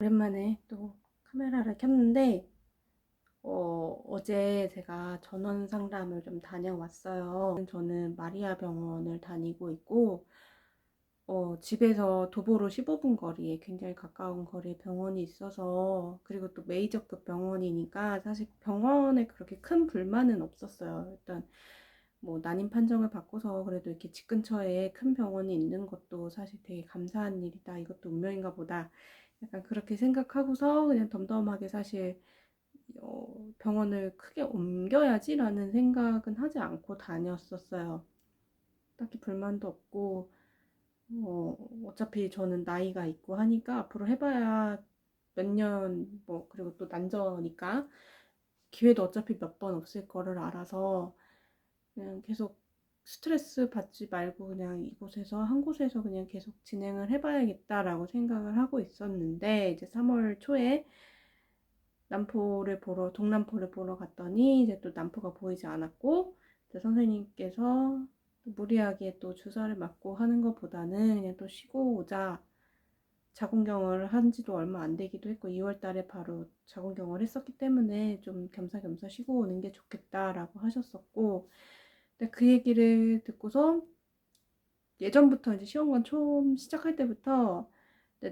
오랜만에 또 카메라를 켰는데 어제 제가 전원 상담을 좀 다녀왔어요. 저는 마리아 병원을 다니고 있고 집에서 도보로 15분 거리에 굉장히 가까운 거리에 병원이 있어서, 그리고 또 메이저급 병원이니까 사실 병원에 그렇게 큰 불만은 없었어요. 일단 뭐 난임 판정을 받고서 그래도 이렇게 집 근처에 큰 병원이 있는 것도 사실 되게 감사한 일이다. 이것도 운명인가 보다. 약간 그렇게 생각하고서 그냥 덤덤하게 사실 병원을 크게 옮겨야지라는 생각은 하지 않고 다녔었어요. 딱히 불만도 없고 어차피 저는 나이가 있고 하니까 앞으로 해봐야 몇 년, 뭐 그리고 또 난저니까 기회도 어차피 몇 번 없을 거를 알아서 그냥 계속 스트레스 받지 말고 그냥 이곳에서 한 곳에서 그냥 계속 진행을 해봐야겠다라고 생각을 하고 있었는데, 이제 3월 초에 동남포를 보러 갔더니 이제 또 남포가 보이지 않았고, 이제 선생님께서 무리하게 또 주사를 맞고 하는 것보다는 그냥 또 쉬고 오자. 자궁경을 한 지도 얼마 안 되기도 했고 2월 달에 바로 자궁경을 했었기 때문에 좀 겸사겸사 쉬고 오는 게 좋겠다라고 하셨었고, 근데 그 얘기를 듣고서 예전부터 이제 시험관 처음 시작할 때부터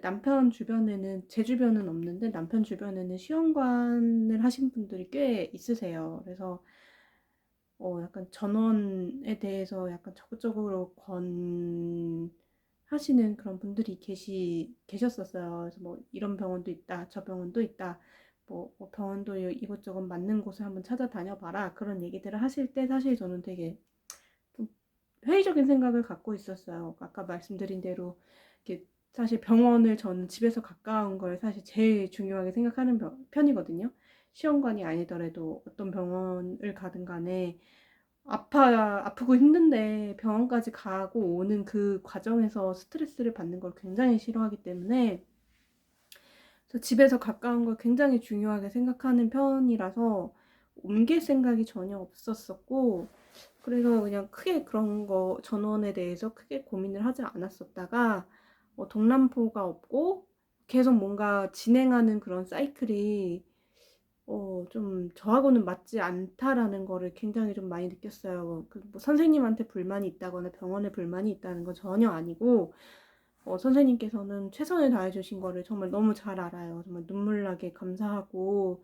남편 주변에는, 제 주변은 없는데 남편 주변에는 시험관을 하신 분들이 꽤 있으세요. 그래서 약간 전원에 대해서 약간 적극적으로 하시는 그런 분들이 계셨었어요. 그래서 뭐 이런 병원도 있다, 저 병원도 있다, 뭐 병원도 이것저것 맞는 곳을 한번 찾아다녀 봐라, 그런 얘기들을 하실 때 사실 저는 되게 좀 회의적인 생각을 갖고 있었어요. 아까 말씀드린 대로 이렇게 사실 병원을 저는 집에서 가까운 걸 사실 제일 중요하게 생각하는 편이거든요. 시험관이 아니더라도 어떤 병원을 가든 간에 아프고 힘든데 병원까지 가고 오는 그 과정에서 스트레스를 받는 걸 굉장히 싫어하기 때문에, 그래서 집에서 가까운 걸 굉장히 중요하게 생각하는 편이라서 옮길 생각이 전혀 없었었고, 그래서 그냥 크게 그런 거 전원에 대해서 크게 고민을 하지 않았었다가 동남포가 없고 계속 뭔가 진행하는 그런 사이클이 좀 저하고는 맞지 않다라는 거를 굉장히 좀 많이 느꼈어요. 그뭐 선생님한테 불만이 있다거나 병원에 불만이 있다는 건 전혀 아니고, 선생님께서는 최선을 다해주신 거를 정말 너무 잘 알아요. 정말 눈물 나게 감사하고,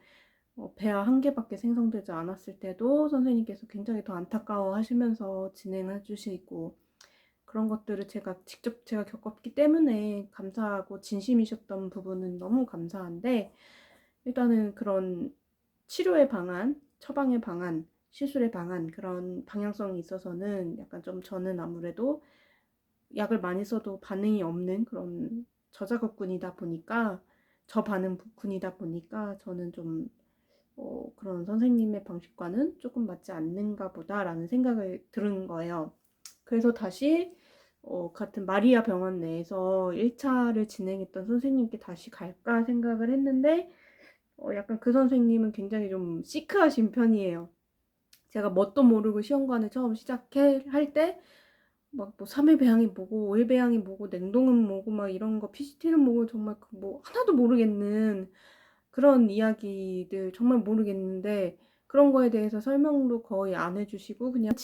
배아 한 개밖에 생성되지 않았을 때도 선생님께서 굉장히 더 안타까워 하시면서 진행해 주시고, 그런 것들을 직접 제가 겪었기 때문에 감사하고 진심이셨던 부분은 너무 감사한데, 일단은 그런 치료의 방안, 처방의 방안, 시술의 방안, 그런 방향성이 있어서는 약간 좀 저는 아무래도 약을 많이 써도 반응이 없는 그런 저자극군이다 보니까, 저반응군이다 보니까 저는 좀 그런 선생님의 방식과는 조금 맞지 않는가 보다라는 생각을 들은 거예요. 그래서 다시 같은 마리아 병원 내에서 1차를 진행했던 선생님께 다시 갈까 생각을 했는데, 약간 그 선생님은 굉장히 좀 시크하신 편이에요. 제가 뭣도 모르고 시험관을 처음 할 때 막 뭐 3일 배양이 뭐고 5일 배양이 뭐고 냉동은 뭐고 막 이런 거 PCT는 뭐고 정말 뭐 하나도 모르겠는 그런 이야기들, 정말 모르겠는데 그런 거에 대해서 설명도 거의 안 해주시고 그냥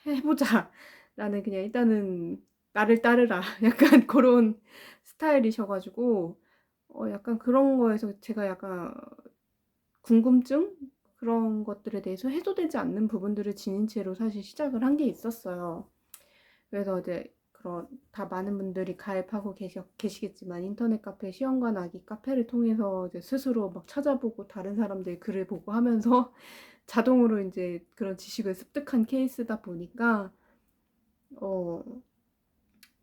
해보자 라는, 그냥 일단은 나를 따르라 약간 그런 스타일이셔가지고 약간 그런 거에서 제가 약간 궁금증? 그런 것들에 대해서 해소되지 않는 부분들을 지닌 채로 사실 시작을 한 게 있었어요. 그래서 이제 그런 다 많은 분들이 가입하고 계시겠지만 인터넷 카페 시험관 아기 카페를 통해서 이제 스스로 막 찾아보고 다른 사람들 글을 보고 하면서 자동으로 이제 그런 지식을 습득한 케이스다 보니까 어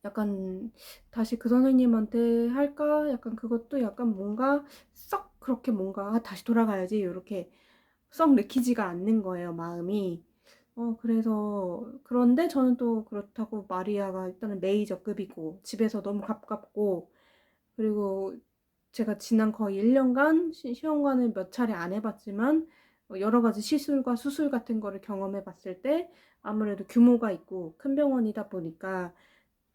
약간 다시 그 선생님한테 할까? 약간 그것도 약간 뭔가 썩 그렇게 뭔가 다시 돌아가야지 이렇게 썩 내키지가 않는 거예요, 마음이. 그래서 그런데 저는 또 그렇다고 마리아가 일단은 메이저급이고 집에서 너무 가깝고, 그리고 제가 지난 거의 1년간 시험관을 몇 차례 안 해봤지만 여러 가지 시술과 수술 같은 거를 경험해 봤을 때 아무래도 규모가 있고 큰 병원이다 보니까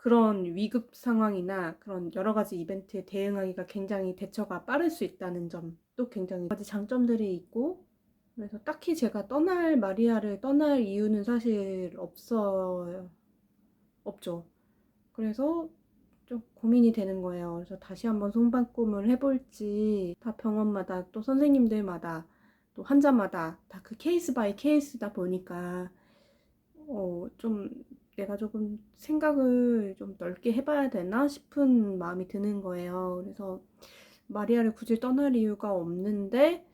그런 위급 상황이나 그런 여러 가지 이벤트에 대응하기가 굉장히 대처가 빠를 수 있다는 점도 굉장히 여러 가지 장점들이 있고, 그래서 딱히 제가 마리아를 떠날 이유는 사실 없죠. 그래서 좀 고민이 되는 거예요. 그래서 다시 한번 송반꿈을 해볼지, 다 병원마다 또 선생님들마다 또 환자마다 다 그 케이스 바이 케이스다 보니까 좀 내가 조금 생각을 좀 넓게 해봐야 되나 싶은 마음이 드는 거예요. 그래서 마리아를 굳이 떠날 이유가 없는데,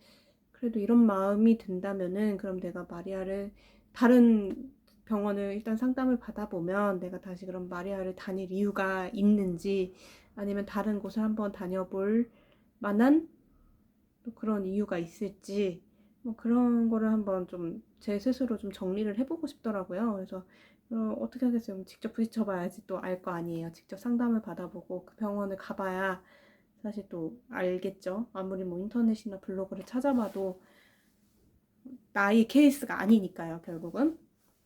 그래도 이런 마음이 든다면은 그럼 내가 마리아를 다른 병원을 일단 상담을 받아보면 내가 다시 그럼 마리아를 다닐 이유가 있는지, 아니면 다른 곳을 한번 다녀볼 만한 또 그런 이유가 있을지, 뭐 그런 거를 한번 좀 제 스스로 좀 정리를 해보고 싶더라고요. 그래서 어떻게 하겠어요? 직접 부딪혀 봐야지 또 알 거 아니에요. 직접 상담을 받아보고 그 병원을 가봐야 사실 또 알겠죠. 아무리 뭐 인터넷이나 블로그를 찾아봐도 나의 케이스가 아니니까요, 결국은.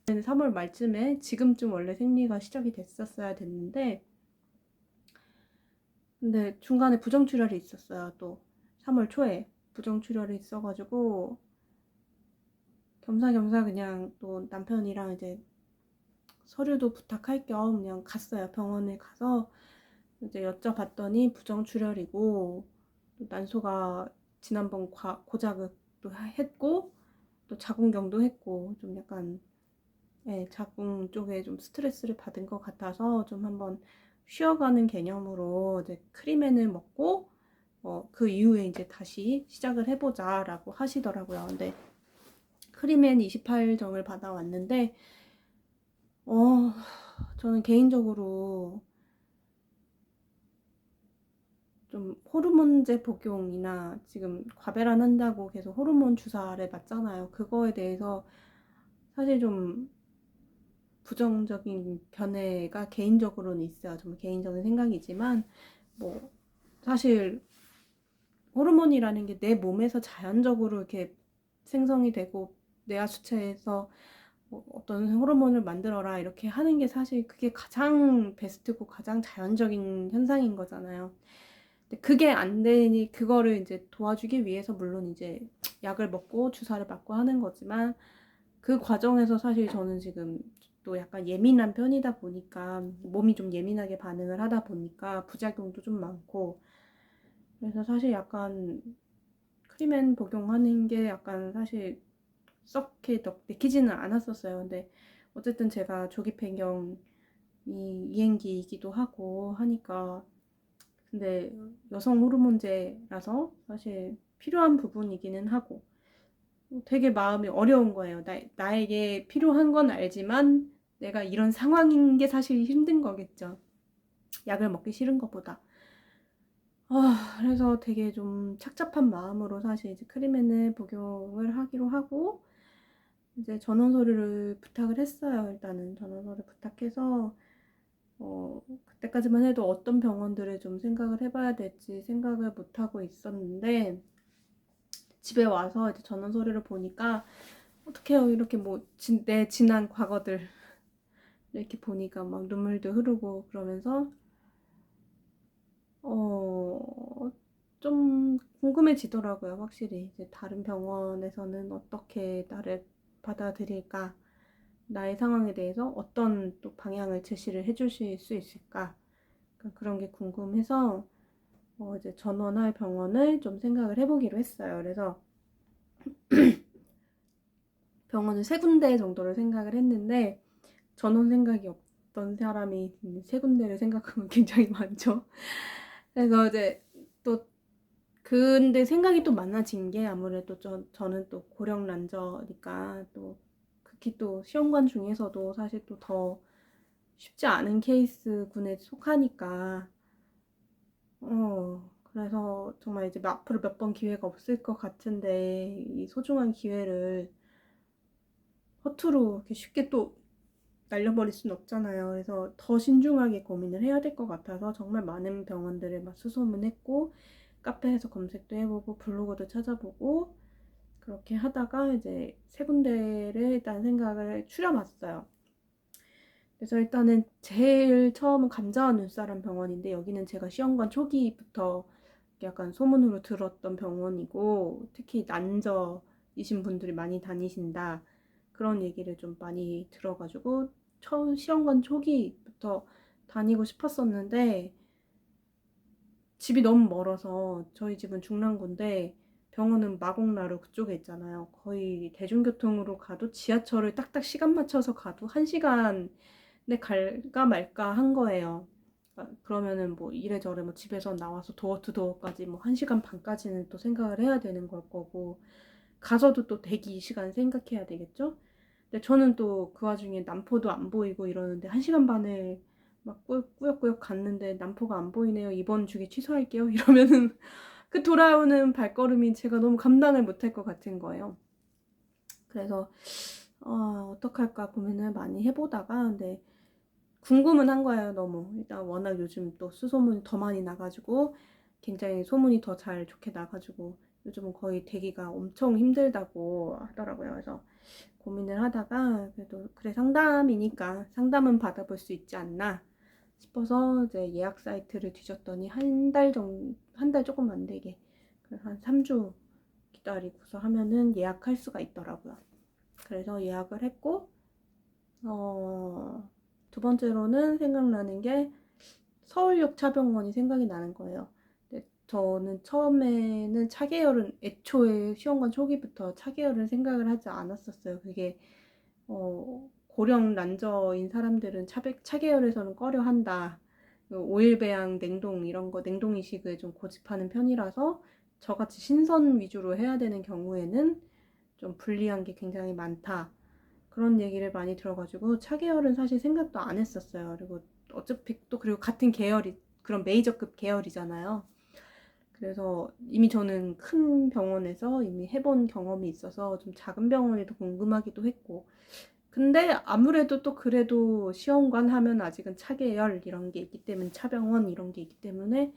3월 말쯤에 지금쯤 원래 생리가 시작이 됐었어야 됐는데, 근데 중간에 부정출혈이 있었어요. 또 3월 초에 부정출혈이 있어가지고 겸사겸사 그냥 또 남편이랑 이제 서류도 부탁할 겸 그냥 갔어요. 병원에 가서 이제 여쭤봤더니 부정출혈이고, 또 난소가 지난번 고자극도 했고, 또 자궁경도 했고, 좀 약간 자궁 쪽에 좀 스트레스를 받은 것 같아서 좀 한번 쉬어가는 개념으로 이제 크리멘을 먹고 그 이후에 이제 다시 시작을 해보자라고 하시더라고요. 근데 크리멘 28정을 받아왔는데 저는 개인적으로 좀 호르몬제 복용이나 지금 과배란 한다고 계속 호르몬 주사를 맞잖아요. 그거에 대해서 사실 좀 부정적인 견해가 개인적으로는 있어요. 정말 개인적인 생각이지만, 뭐 사실 호르몬이라는 게 내 몸에서 자연적으로 이렇게 생성이 되고 뇌하 수체에서 뭐 어떤 호르몬을 만들어라 이렇게 하는 게 사실 그게 가장 베스트고 가장 자연적인 현상인 거잖아요. 근데 그게 안 되니 그거를 이제 도와주기 위해서 물론 이제 약을 먹고 주사를 맞고 하는 거지만, 그 과정에서 사실 저는 지금 또 약간 예민한 편이다 보니까 몸이 좀 예민하게 반응을 하다 보니까 부작용도 좀 많고, 그래서 사실 약간 크리멘 복용하는 게 약간 사실 썩게 내키지는 않았었어요. 근데 어쨌든 제가 조기 폐경이 이행기이기도 하고 하니까, 근데 여성 호르몬제라서 사실 필요한 부분이기는 하고 되게 마음이 어려운 거예요. 나에게 필요한 건 알지만 내가 이런 상황인 게 사실 힘든 거겠죠. 약을 먹기 싫은 것보다. 그래서 되게 좀 착잡한 마음으로 사실 이제 크리멘을 복용을 하기로 하고, 이제 전원서류를 부탁을 했어요. 일단은 전원서류 부탁해서 그때까지만 해도 어떤 병원들을 좀 생각을 해봐야 될지 생각을 못 하고 있었는데, 집에 와서 이제 전원서류를 보니까 어떡해요, 이렇게 뭐 내 지난 과거들 이렇게 보니까 막 눈물도 흐르고 그러면서 좀 궁금해지더라고요. 확실히 이제 다른 병원에서는 어떻게 나를 받아들일까, 나의 상황에 대해서 어떤 또 방향을 제시를 해주실 수 있을까, 그러니까 그런 게 궁금해서 이제 전원할 병원을 좀 생각을 해보기로 했어요. 그래서 병원을 3군데 정도를 생각을 했는데, 전원 생각이 없던 사람이 3군데를 생각하면 굉장히 많죠. 그래서 이제 또 근데 생각이 또 많아진 게, 아무래도 저는 또 고령난저니까 또 극히 또 시험관 중에서도 사실 또 더 쉽지 않은 케이스군에 속하니까 그래서 정말 이제 앞으로 몇 번 기회가 없을 것 같은데 이 소중한 기회를 허투루 이렇게 쉽게 또 날려버릴 순 없잖아요. 그래서 더 신중하게 고민을 해야 될 것 같아서 정말 많은 병원들을 막 수소문했고, 카페에서 검색도 해보고 블로그도 찾아보고 그렇게 하다가 이제 3군데를 일단 생각을 추려봤어요. 그래서 일단은 제일 처음은 감자원 눈사람 병원인데 여기는 제가 시험관 초기부터 약간 소문으로 들었던 병원이고 특히 난저이신 분들이 많이 다니신다 그런 얘기를 좀 많이 들어가지고 처음 시험관 초기부터 다니고 싶었었는데 집이 너무 멀어서 저희 집은 중랑구인데 병원은 마곡나루 그쪽에 있잖아요. 거의 대중교통으로 가도 지하철을 딱딱 시간 맞춰서 가도 1시간에 갈까 말까 한 거예요. 그러면은 뭐 이래저래 뭐 집에서 나와서 도어 투 도어까지 뭐 1시간 반까지는 또 생각을 해야 되는 걸 거고 가서도 또 대기 시간 생각해야 되겠죠? 근데 저는 또 그 와중에 남포도 안 보이고 이러는데 1시간 반을 막 꾸역꾸역 갔는데 남포가 안 보이네요. 이번 주기 취소할게요. 이러면은 그 돌아오는 발걸음이 제가 너무 감당을 못할 것 같은 거예요. 그래서 어떡할까 고민을 많이 해보다가 근데 궁금은 한 거예요. 너무 일단 워낙 요즘 또 수소문이 더 많이 나가지고 굉장히 소문이 더 잘 좋게 나가지고 요즘은 거의 되기가 엄청 힘들다고 하더라고요. 그래서 고민을 하다가 그래도 그래 상담이니까 상담은 받아볼 수 있지 않나 싶어서 이제 예약 사이트를 뒤졌더니 한 달 정도 한 달 조금 안 되게 한 3주 기다리고서 하면은 예약할 수가 있더라고요. 그래서 예약을 했고 두 번째로는 생각나는 게 서울역 차병원이 생각이 나는 거예요. 근데 저는 처음에는 차계열은 애초에 시험관 초기부터 차계열은 생각을 하지 않았었어요. 그게 고령 난저인 사람들은 차계열에서는 꺼려 한다. 오일 배양, 냉동 이런 거 냉동 이식을 좀 고집하는 편이라서 저같이 신선 위주로 해야 되는 경우에는 좀 불리한 게 굉장히 많다. 그런 얘기를 많이 들어가지고 차계열은 사실 생각도 안 했었어요. 그리고 어차피 또 그리고 같은 계열이 그런 메이저급 계열이잖아요. 그래서 이미 저는 큰 병원에서 이미 해본 경험이 있어서 좀 작은 병원이 더 궁금하기도 했고 근데 아무래도 또 그래도 시험관 하면 아직은 차계열 이런 게 있기 때문에 차병원 이런 게 있기 때문에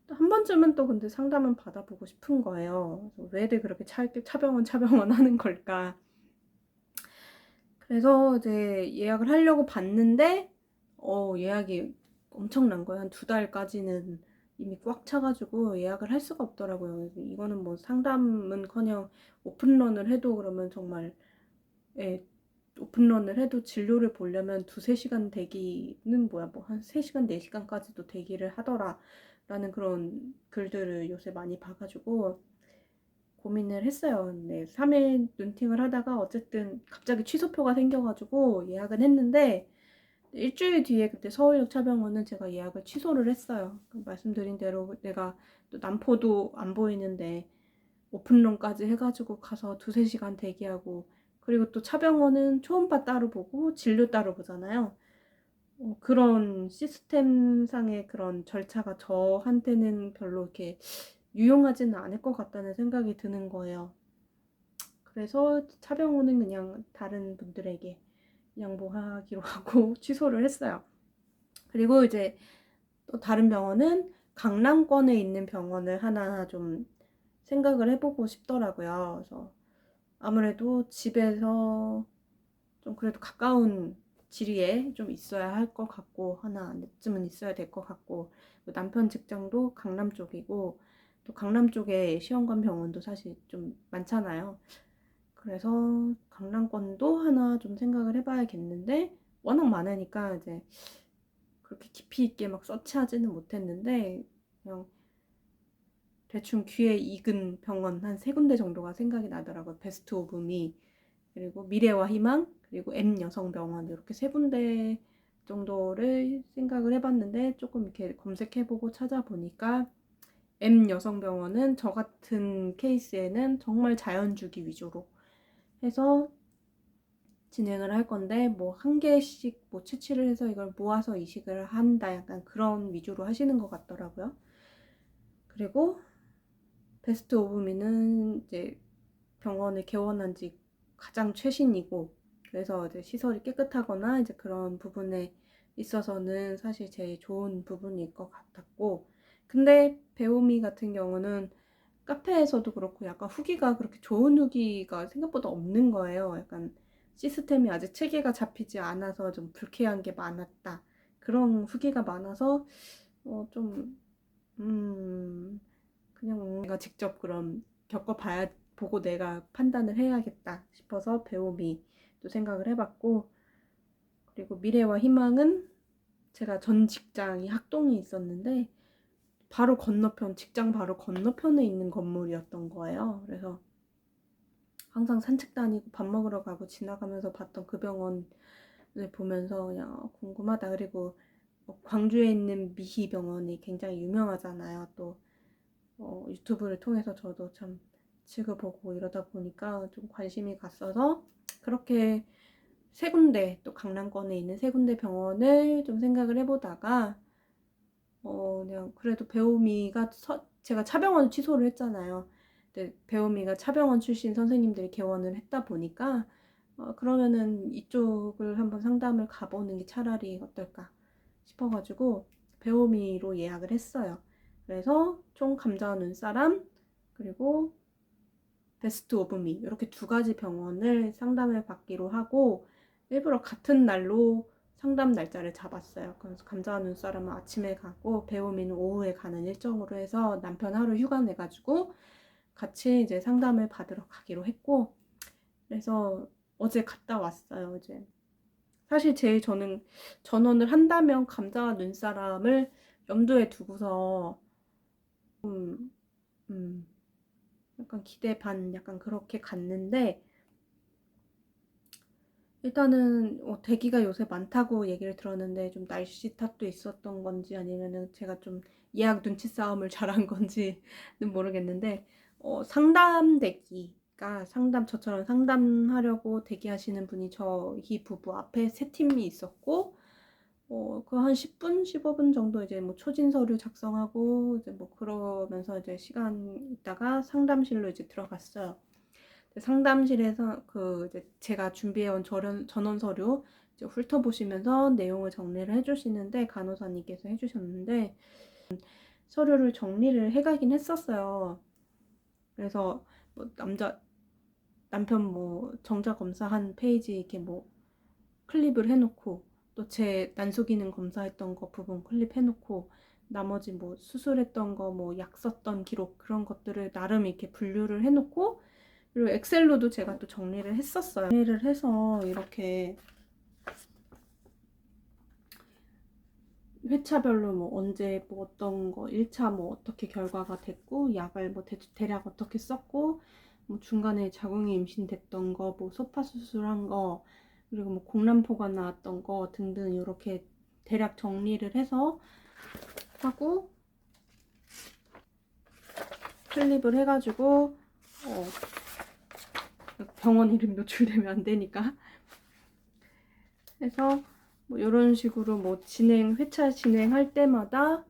또 한 번쯤은 또 근데 상담은 받아보고 싶은 거예요. 그래서 왜들 그렇게 차병원 하는 걸까? 그래서 이제 예약을 하려고 봤는데 예약이 엄청난 거예요. 한 2달까지는 이미 꽉 차가지고 예약을 할 수가 없더라고요. 그래서 이거는 뭐 상담은커녕 오픈런을 해도 그러면 정말 예, 오픈런을 해도 진료를 보려면 2~3시간 대기는 뭐야 뭐 한 3시간 4시간까지도 대기를 하더라 라는 그런 글들을 요새 많이 봐가지고 고민을 했어요. 근데 3일 눈팅을 하다가 어쨌든 갑자기 취소표가 생겨가지고 예약은 했는데 일주일 뒤에 그때 서울역 차병원은 제가 예약을 취소를 했어요. 말씀드린 대로 내가 또 남포도 안 보이는데 오픈런까지 해가지고 가서 2~3시간 대기하고 그리고 또 차병원은 초음파 따로 보고 진료 따로 보잖아요. 그런 시스템상의 그런 절차가 저한테는 별로 이렇게 유용하지는 않을 것 같다는 생각이 드는 거예요. 그래서 차병원은 그냥 다른 분들에게 양보하기로 하고 취소를 했어요. 그리고 이제 또 다른 병원은 강남권에 있는 병원을 하나 좀 생각을 해보고 싶더라고요. 그래서 아무래도 집에서 좀 그래도 가까운 지리에 좀 있어야 할 것 같고 하나쯤은 있어야 될 것 같고 남편 직장도 강남 쪽이고 또 강남 쪽에 시험관 병원도 사실 좀 많잖아요. 그래서 강남권도 하나 좀 생각을 해봐야겠는데 워낙 많으니까 이제 그렇게 깊이 있게 막 서치하지는 못했는데 그냥 대충 귀에 익은 병원 한 3군데 정도가 생각이 나더라고요. 베스트 오브 미 그리고 미래와 희망 그리고 M 여성병원 이렇게 3군데 정도를 생각을 해봤는데 조금 이렇게 검색해보고 찾아보니까 M 여성병원은 저 같은 케이스에는 정말 자연주기 위주로 해서 진행을 할 건데 뭐 한 개씩 뭐 채취를 해서 이걸 모아서 이식을 한다 약간 그런 위주로 하시는 것 같더라고요. 그리고 베스트 오브 미는 이제 병원을 개원한 지 가장 최신이고 그래서 이제 시설이 깨끗하거나 이제 그런 부분에 있어서는 사실 제일 좋은 부분일 것 같았고 근데 배우미 같은 경우는 카페에서도 그렇고 약간 후기가 그렇게 좋은 후기가 생각보다 없는 거예요. 약간 시스템이 아직 체계가 잡히지 않아서 좀 불쾌한 게 많았다. 그런 후기가 많아서 좀 그냥 내가 직접 그럼 겪어봐야 보고 내가 판단을 해야겠다 싶어서 배움이 또 생각을 해봤고, 그리고 미래와 희망은 제가 전 직장이 학동에 있었는데 바로 건너편, 직장 바로 건너편에 있는 건물이었던 거예요. 그래서 항상 산책 다니고 밥 먹으러 가고 지나가면서 봤던 그 병원을 보면서 그냥 궁금하다. 그리고 광주에 있는 미희병원이 굉장히 유명하잖아요. 또 유튜브를 통해서 저도 참 지켜보고 이러다 보니까 좀 관심이 갔어서 그렇게 세 군데, 또 강남권에 있는 세 군데 병원을 좀 생각을 해보다가 그냥 그래도 배우미가 제가 차병원 취소를 했잖아요. 근데 배우미가 차병원 출신 선생님들이 개원을 했다 보니까 그러면은 이쪽을 한번 상담을 가보는 게 차라리 어떨까 싶어가지고 배우미로 예약을 했어요. 그래서 총 감자 눈사람 그리고 베스트 오브 미 이렇게 두 가지 병원을 상담을 받기로 하고 일부러 같은 날로 상담 날짜를 잡았어요. 그래서 감자 눈사람은 아침에 가고 배우미는 오후에 가는 일정으로 해서 남편 하루 휴가 내가지고 같이 이제 상담을 받으러 가기로 했고, 그래서 어제 갔다 왔어요. 이제 사실 제일 저는 전원을 한다면 감자 눈사람을 염두에 두고서 음, 약간 기대 반 약간 그렇게 갔는데, 일단은 대기가 요새 많다고 얘기를 들었는데 좀 날씨 탓도 있었던 건지 아니면은 제가 좀 예약 눈치 싸움을 잘한 건지는 모르겠는데 상담 대기가 저처럼 상담하려고 대기하시는 분이 저희 부부 앞에 세 팀이 있었고 그 한 10분, 15분 정도 이제 뭐 초진 서류 작성하고 이제 뭐 그러면서 이제 시간 있다가 상담실로 이제 들어갔어요. 상담실에서 이제 제가 준비해온 전원 서류 이제 훑어보시면서 내용을 정리를 해주시는데, 간호사님께서 해주셨는데 서류를 정리를 해가긴 했었어요. 그래서 뭐 남편 뭐 정자 검사한 페이지 이렇게 뭐 클립을 해놓고, 또 제 난소 기능 검사했던 거 부분 클립해놓고, 나머지 뭐 수술했던 거 뭐 약 썼던 기록 그런 것들을 나름 이렇게 분류를 해놓고, 그리고 엑셀로도 제가 또 정리를 했었어요. 정리를 해서 이렇게 회차별로 뭐 언제 뭐 어떤 거 1차 뭐 어떻게 결과가 됐고 약을 뭐 대략 어떻게 썼고 뭐 중간에 자궁이 임신됐던 거 뭐 소파 수술한 거 그리고 뭐 공란포가 나왔던 거 등등 이렇게 대략 정리를 해서 하고 클립을 해가지고 병원 이름 노출되면 안 되니까 해서 뭐 이런 식으로 뭐 회차 진행할 때마다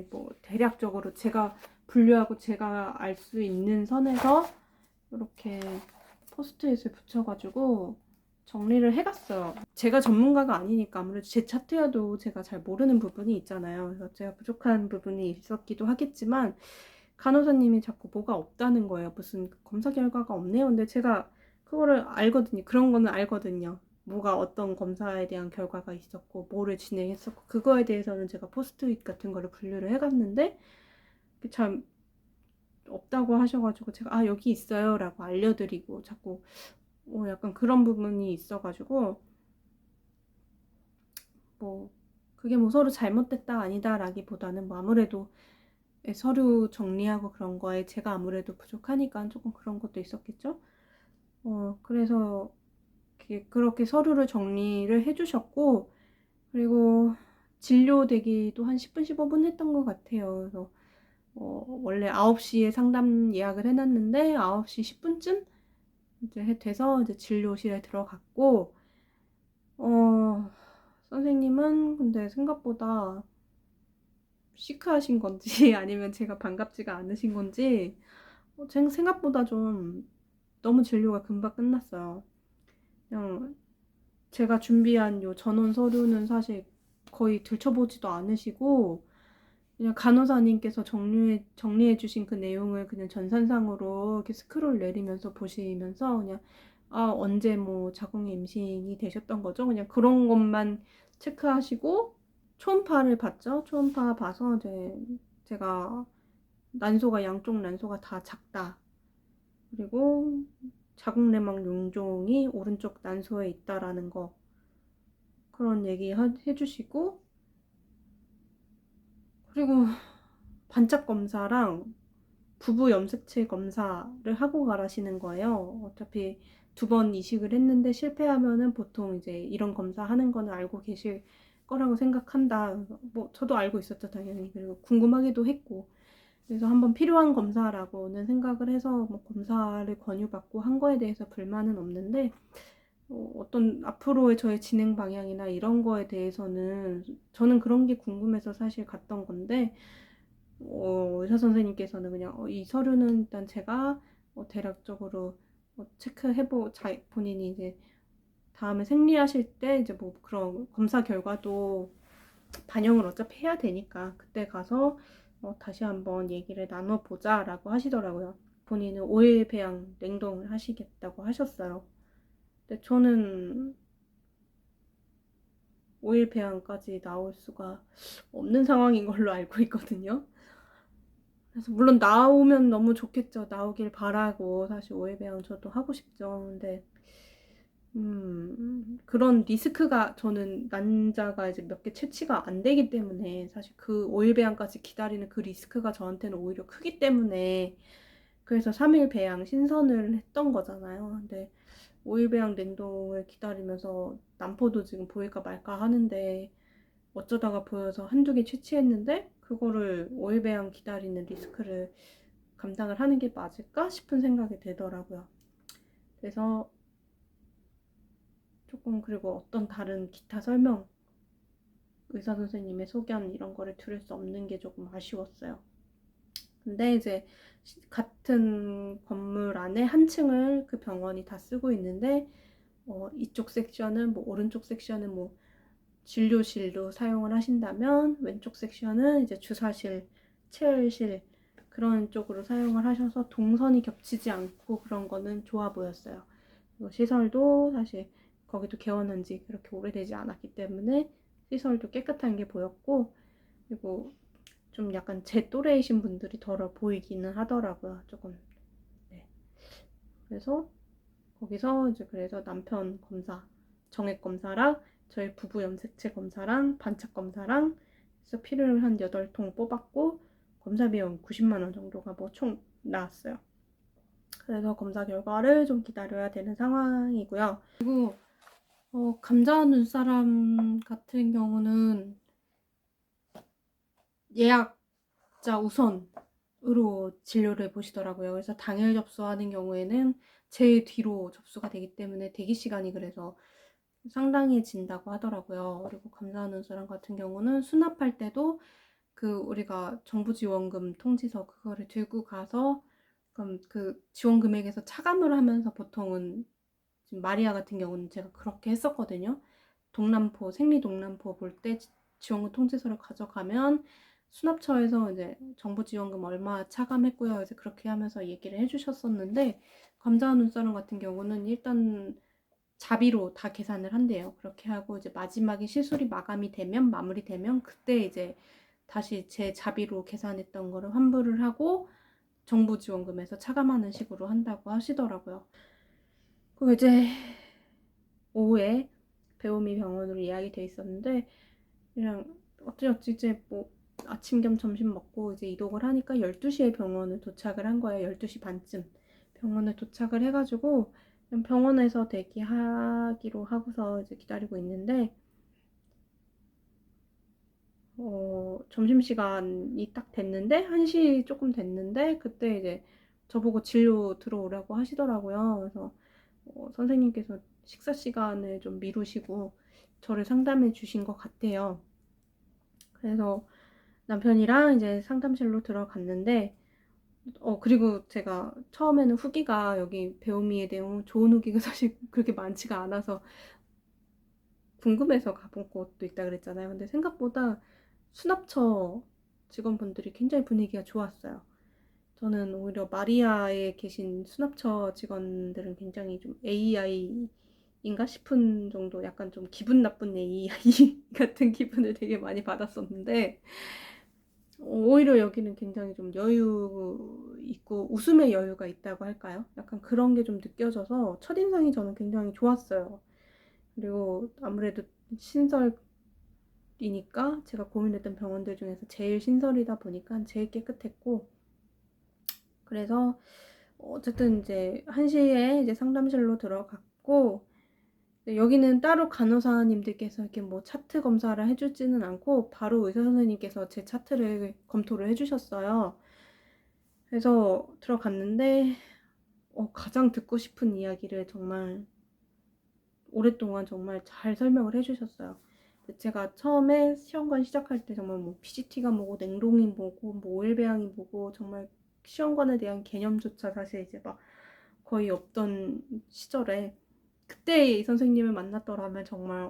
뭐 대략적으로 제가 분류하고 제가 알 수 있는 선에서 이렇게 포스트잇을 붙여가지고 정리를 해갔어요. 제가 전문가가 아니니까 아무래도 제 차트여도 제가 잘 모르는 부분이 있잖아요. 그래서 제가 부족한 부분이 있었기도 하겠지만 간호사님이 자꾸 뭐가 없다는 거예요. 무슨 검사 결과가 없네요. 근데 제가 그거를 알거든요. 그런 거는 알거든요. 뭐가 어떤 검사에 대한 결과가 있었고 뭐를 진행했었고 그거에 대해서는 제가 포스트잇 같은 거를 분류를 해갔는데 참 없다고 하셔가지고 제가 여기 있어요 라고 알려드리고 자꾸 약간 그런 부분이 있어가지고 뭐 그게 뭐 서로 잘못됐다 아니다 라기보다는 뭐 아무래도 서류 정리하고 그런 거에 제가 아무래도 부족하니까 조금 그런 것도 있었겠죠. 그래서 그렇게 서류를 정리를 해주셨고, 그리고 진료 대기도 한 10분, 15분 했던 것 같아요. 그래서 원래 9시에 상담 예약을 해놨는데 9시 10분쯤 이제 돼서 이제 진료실에 들어갔고, 선생님은 근데 생각보다 시크하신 건지 아니면 제가 반갑지가 않으신 건지 생각보다 좀 너무 진료가 금방 끝났어요. 그냥 제가 준비한 요 전원 서류는 사실 거의 들춰보지도 않으시고 그냥 간호사님께서 정리해 주신 그 내용을 그냥 전산상으로 이렇게 스크롤 내리면서 보시면서 그냥 언제 뭐 자궁 임신이 되셨던 거죠? 그냥 그런 것만 체크하시고 초음파를 봤죠. 초음파 봐서 이제 제가 양쪽 난소가 다 작다. 그리고 자궁내막 용종이 오른쪽 난소에 있다라는 거 그런 얘기 해주시고, 그리고 반짝 검사랑 부부 염색체 검사를 하고 가라시는 거예요. 어차피 2번 이식을 했는데 실패하면은 보통 이제 이런 검사 하는 거는 알고 계실 거라고 생각한다. 뭐 저도 알고 있었죠, 당연히. 그리고 궁금하기도 했고. 그래서 한번 필요한 검사라고는 생각을 해서 뭐 검사를 권유받고 한 거에 대해서 불만은 없는데, 어떤 앞으로의 저의 진행 방향이나 이런 거에 대해서는 저는 그런 게 궁금해서 사실 갔던 건데, 의사 선생님께서는 그냥 이 서류는 일단 제가 대략적으로 본인이 이제 다음에 생리하실 때 이제 뭐 그런 검사 결과도 반영을 어차피 해야 되니까 그때 가서 다시 한번 얘기를 나눠보자라고 하시더라고요. 본인은 5일 배양 냉동을 하시겠다고 하셨어요. 근데 저는 5일 배양까지 나올 수가 없는 상황인 걸로 알고 있거든요. 그래서 물론 나오면 너무 좋겠죠. 나오길 바라고 사실 5일 배양 저도 하고 싶죠. 근데 그런 리스크가 저는 난자가 이제 몇 개 채취가 안 되기 때문에 사실 그 5일 배양까지 기다리는 그 리스크가 저한테는 오히려 크기 때문에 그래서 3일 배양 신선을 했던 거잖아요. 근데 5일 배양 냉동을 기다리면서 남포도 지금 보일까 말까 하는데 어쩌다가 보여서 한두 개 채취했는데 그거를 5일 배양 기다리는 리스크를 감당을 하는 게 맞을까 싶은 생각이 들더라고요. 그래서 조금, 그리고 어떤 다른 기타 설명, 의사 선생님의 소견 이런 거를 들을 수 없는 게 조금 아쉬웠어요. 근데 이제 같은 건물 안에 한 층을 그 병원이 다 쓰고 있는데 이쪽 섹션은 뭐 오른쪽 섹션은 뭐 진료실로 사용을 하신다면 왼쪽 섹션은 이제 주사실, 체열실 그런 쪽으로 사용을 하셔서 동선이 겹치지 않고 그런 거는 좋아 보였어요. 그리고 시설도 사실 거기도 개원한 지 그렇게 오래되지 않았기 때문에 시설도 깨끗한 게 보였고, 그리고 좀 약간 제 또래이신 분들이 덜어 보이기는 하더라고요. 조금. 네. 그래서 거기서 이제 그래서 남편 검사, 정액 검사랑 저희 부부 염색체 검사랑 반짝 검사랑 해서 피를 한 8통 뽑았고 검사 비용 90만 원 정도가 뭐 총 나왔어요. 그래서 검사 결과를 좀 기다려야 되는 상황이고요. 그리고 감자 눈사람 같은 경우는 예약자 우선으로 진료를 보시더라고요. 그래서 당일 접수하는 경우에는 제일 뒤로 접수가 되기 때문에 대기 시간이 그래서 상당해진다고 하더라고요. 그리고 감자 눈사람 같은 경우는 수납할 때도 그 우리가 정부 지원금 통지서 그거를 들고 가서 그럼 그 지원 금액에서 차감을 하면서 보통은 지금 마리아 같은 경우는 제가 그렇게 했었거든요. 생리 동남포 볼 때 지원금 통지서를 가져가면 수납처에서 이제 정부 지원금 얼마 차감했고요. 이제 그렇게 하면서 얘기를 해주셨었는데 감자 눈사람 같은 경우는 일단 자비로 다 계산을 한대요. 그렇게 하고 이제 마지막에 시술이 마무리되면 그때 이제 다시 제 자비로 계산했던 거를 환불을 하고 정부 지원금에서 차감하는 식으로 한다고 하시더라고요. 그리고 이제 오후에 배우미 병원으로 예약이 돼 있었는데 그냥 어찌어찌 이제 뭐 아침 겸 점심 먹고 이제 이동을 하니까 12시에 병원을 도착을 한 거예요. 12시 반쯤 병원에 도착을 해가지고 병원에서 대기하기로 하고서 이제 기다리고 있는데 점심시간이 딱 됐는데 1시 조금 됐는데 그때 이제 저보고 진료 들어오라고 하시더라고요. 그래서 선생님께서 식사 시간을 좀 미루시고 저를 상담해 주신 것 같아요. 그래서 남편이랑 이제 상담실로 들어갔는데 그리고 제가 처음에는 후기가 여기 배우미에 대한 좋은 후기가 사실 그렇게 많지가 않아서 궁금해서 가본 곳도 있다 그랬잖아요. 근데 생각보다 수납처 직원분들이 굉장히 분위기가 좋았어요. 저는 오히려 마리아에 계신 수납처 직원들은 굉장히 좀 AI인가 싶은 정도 약간 좀 기분 나쁜 AI 같은 기분을 되게 많이 받았었는데 오히려 여기는 굉장히 좀 여유 있고 웃음의 여유가 있다고 할까요? 약간 그런 게 좀 느껴져서 첫인상이 저는 굉장히 좋았어요. 그리고 아무래도 신설이니까 제가 고민했던 병원들 중에서 제일 신설이다 보니까 제일 깨끗했고 그래서 어쨌든 이제 1시에 이제 상담실로 들어갔고 여기는 따로 간호사님들께서 이렇게 뭐 차트 검사를 해주지는 않고 바로 의사 선생님께서 제 차트를 검토를 해주셨어요. 그래서 들어갔는데 가장 듣고 싶은 이야기를 정말 오랫동안 정말 잘 설명을 해주셨어요. 제가 처음에 시험관 시작할 때 정말 뭐 PCT가 뭐고 냉동이 뭐고 뭐 오일배양이 뭐고 정말 시험관에 대한 개념조차 사실 이제 막 거의 없던 시절에 그때 이 선생님을 만났더라면 정말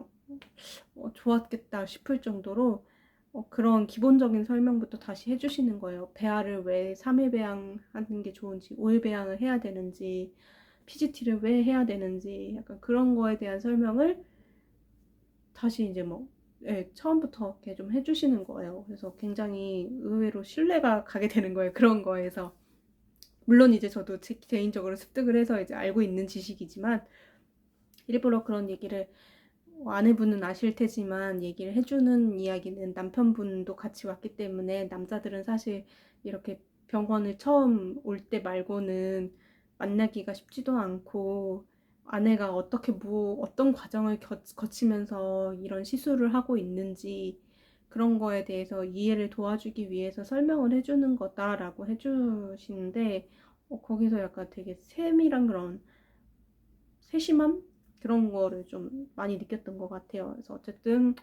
좋았겠다 싶을 정도로 그런 기본적인 설명부터 다시 해주시는 거예요. 배아를 왜 3일 배양하는 게 좋은지, 5일 배양을 해야 되는지, PGT를 왜 해야 되는지, 약간 그런 거에 대한 설명을 다시 이제 뭐, 예, 처음부터 이렇게 좀 해주시는 거예요. 그래서 굉장히 의외로 신뢰가 가게 되는 거예요. 그런 거에서. 물론 이제 저도 개인적으로 습득을 해서 이제 알고 있는 지식이지만, 일부러 그런 얘기를 아내분은 아실 테지만 얘기를 해주는 이야기는 남편분도 같이 왔기 때문에 남자들은 사실 이렇게 병원을 처음 올 때 말고는 만나기가 쉽지도 않고 아내가 어떻게 어떤 과정을 거치면서 이런 시술을 하고 있는지 그런 거에 대해서 이해를 도와주기 위해서 설명을 해주는 거다라고 해주시는데 거기서 약간 되게 세밀한 그런 세심함? 그런 거를 좀 많이 느꼈던 것 같아요. 그래서 어쨌든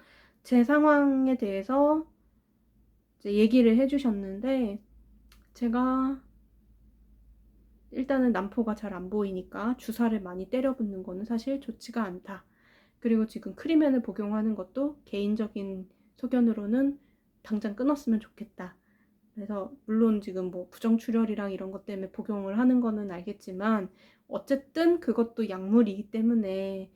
제 상황에 대해서 이제 얘기를 해주셨는데 제가 일단은 남포가 잘 안 보이니까 주사를 많이 때려 붓는 거는 사실 좋지가 않다. 그리고 지금 크리맨을 복용하는 것도 개인적인 소견으로는 당장 끊었으면 좋겠다. 그래서 물론 지금 뭐 부정출혈이랑 이런 것 때문에 복용을 하는 거는 알겠지만 어쨌든 그것도 약물이기 때문에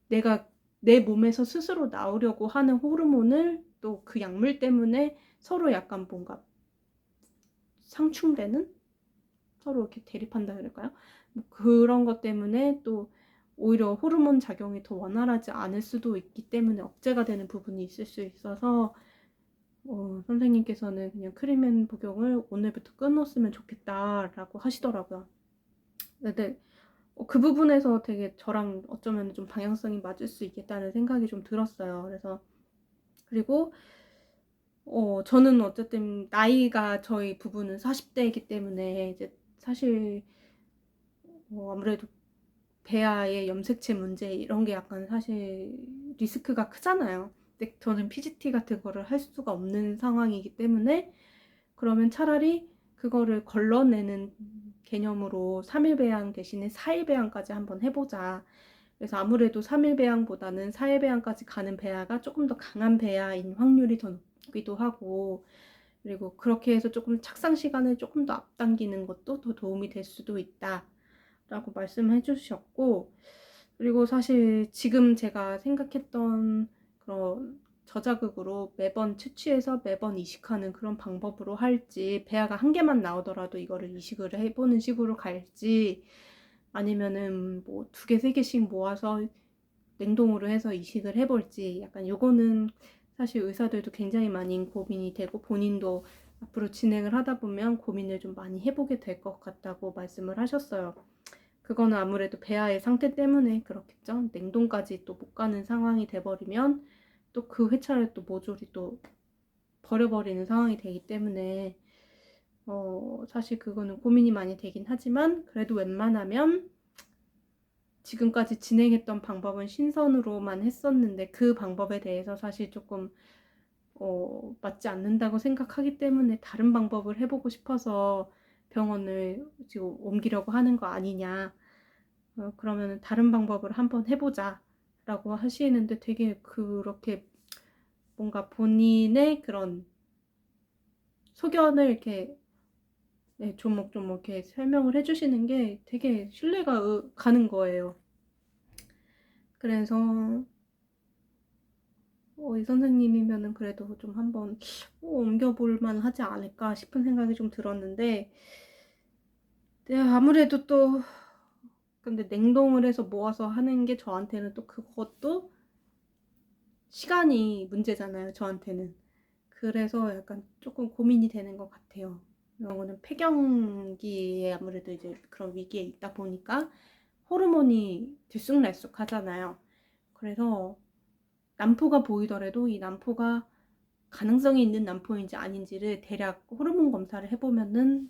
내가 내 몸에서 스스로 나오려고 하는 호르몬을 또 그 약물 때문에 서로 약간 뭔가 상충되는? 서로 이렇게 대립한다 그럴까요? 뭐 그런 것 때문에 또 오히려 호르몬 작용이 더 원활하지 않을 수도 있기 때문에 억제가 되는 부분이 있을 수 있어서 선생님께서는 그냥 크리멘 복용을 오늘부터 끊었으면 좋겠다라고 하시더라고요. 근데 그 부분에서 되게 저랑 어쩌면 좀 방향성이 맞을 수 있겠다는 생각이 좀 들었어요. 그래서 그리고 저는 어쨌든 나이가 저희 부부는 40대이기 때문에 이제 사실 아무래도 배아의 염색체 문제 이런 게 약간 사실 리스크가 크잖아요. 근데 저는 PGT 같은 거를 할 수가 없는 상황이기 때문에 그러면 차라리 그거를 걸러내는 개념으로 3일 배양 대신에 4일 배양까지 한번 해보자. 그래서 아무래도 3일 배양보다는 4일 배양까지 가는 배아가 조금 더 강한 배아인 확률이 더 높기도 하고 그리고 그렇게 해서 조금 착상 시간을 조금 더 앞당기는 것도 더 도움이 될 수도 있다 라고 말씀해 주셨고 그리고 사실 지금 제가 생각했던 그런 저자극으로 매번 채취해서 매번 이식하는 그런 방법으로 할지 배아가 한 개만 나오더라도 이거를 이식을 해보는 식으로 갈지 아니면은 뭐 2개, 3개씩 모아서 냉동으로 해서 이식을 해볼지 약간 요거는 사실 의사들도 굉장히 많이 고민이 되고 본인도 앞으로 진행을 하다 보면 고민을 좀 많이 해보게 될 것 같다고 말씀을 하셨어요. 그거는 아무래도 배아의 상태 때문에 그렇겠죠. 냉동까지 또 못 가는 상황이 돼버리면 또 그 회차를 또 모조리 또 버려버리는 상황이 되기 때문에 사실 그거는 고민이 많이 되긴 하지만 그래도 웬만하면 지금까지 진행했던 방법은 신선으로만 했었는데 그 방법에 대해서 사실 조금 맞지 않는다고 생각하기 때문에 다른 방법을 해보고 싶어서 병원을 지금 옮기려고 하는 거 아니냐. 그러면 다른 방법을 한번 해보자 라고 하시는데 되게 그렇게 뭔가 본인의 그런 소견을 이렇게 네, 조목조목 이렇게 설명을 해주시는 게 되게 신뢰가 가는 거예요. 그래서 이 선생님이면은 그래도 좀 한번 옮겨볼 만 하지 않을까 싶은 생각이 좀 들었는데, 네, 아무래도 또 근데 냉동을 해서 모아서 하는 게 저한테는 또 그것도 시간이 문제잖아요, 저한테는. 그래서 약간 조금 고민이 되는 것 같아요. 이런 거는 폐경기에 아무래도 이제 그런 위기에 있다 보니까 호르몬이 들쑥날쑥 하잖아요. 그래서 난포가 보이더라도 이 난포가 가능성이 있는 난포인지 아닌지를 대략 호르몬 검사를 해보면은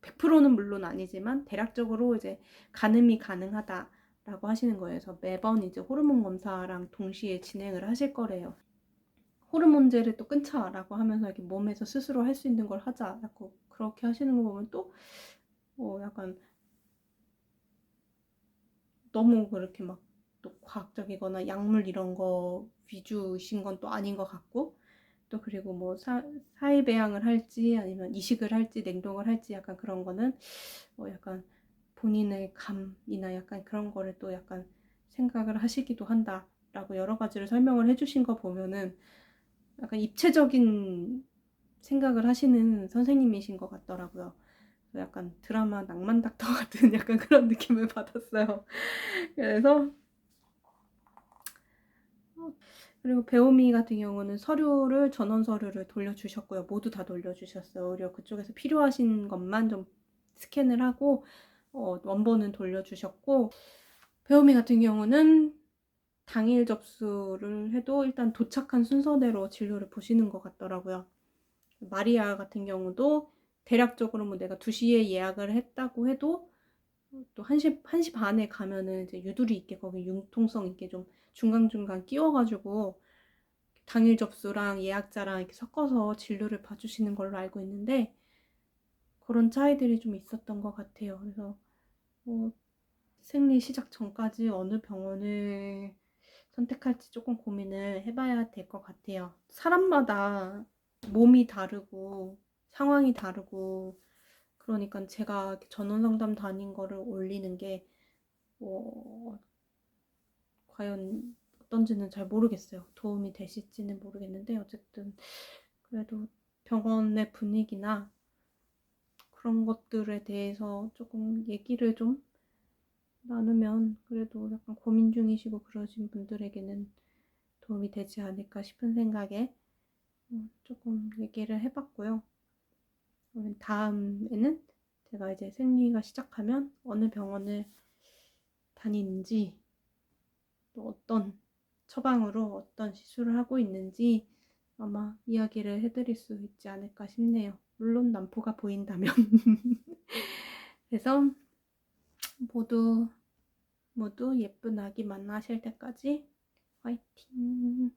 100%는 물론 아니지만 대략적으로 이제 가늠이 가능하다라고 하시는 거예요. 그래서 매번 이제 호르몬 검사랑 동시에 진행을 하실 거래요. 호르몬제를 또 끊자라고 하면서 이렇게 몸에서 스스로 할 수 있는 걸 하자라고 그렇게 하시는 거 보면 또 약간 너무 그렇게 막 또 과학적이거나 약물 이런 거 위주이신 건 또 아닌 것 같고, 또 그리고 뭐 사이 배양을 할지 아니면 이식을 할지 냉동을 할지 약간 그런 거는 약간 본인의 감이나 약간 그런 거를 또 약간 생각을 하시기도 한다라고 여러 가지를 설명을 해주신 거 보면은 약간 입체적인 생각을 하시는 선생님이신 것 같더라고요. 약간 드라마 낭만 닥터 같은 약간 그런 느낌을 받았어요. 그래서 그리고 배우미 같은 경우는 전원 서류를 돌려주셨고요. 모두 다 돌려주셨어요. 오히려 그쪽에서 필요하신 것만 좀 스캔을 하고 원본은 돌려주셨고, 배우미 같은 경우는 당일 접수를 해도 일단 도착한 순서대로 진료를 보시는 것 같더라고요. 마리아 같은 경우도 대략적으로 뭐 내가 2시에 예약을 했다고 해도 또 1시 반에 가면은 이제 유두리 있게 거기 융통성 있게 좀 중간중간 끼워가지고 당일 접수랑 예약자랑 이렇게 섞어서 진료를 봐주시는 걸로 알고 있는데, 그런 차이들이 좀 있었던 것 같아요. 그래서 생리 시작 전까지 어느 병원을 선택할지 조금 고민을 해봐야 될 것 같아요. 사람마다 몸이 다르고 상황이 다르고 그러니까 제가 전원 상담 다닌 거를 올리는 게 과연 어떤지는 잘 모르겠어요. 도움이 되실지는 모르겠는데 어쨌든 그래도 병원의 분위기나 그런 것들에 대해서 조금 얘기를 좀 나누면 그래도 약간 고민 중이시고 그러신 분들에게는 도움이 되지 않을까 싶은 생각에 조금 얘기를 해봤고요. 다음에는 제가 이제 생리가 시작하면 어느 병원을 다니는지, 또 어떤 처방으로 어떤 시술을 하고 있는지 아마 이야기를 해드릴 수 있지 않을까 싶네요. 물론 난포가 보인다면. 그래서 모두 예쁜 아기 만나실 때까지 화이팅!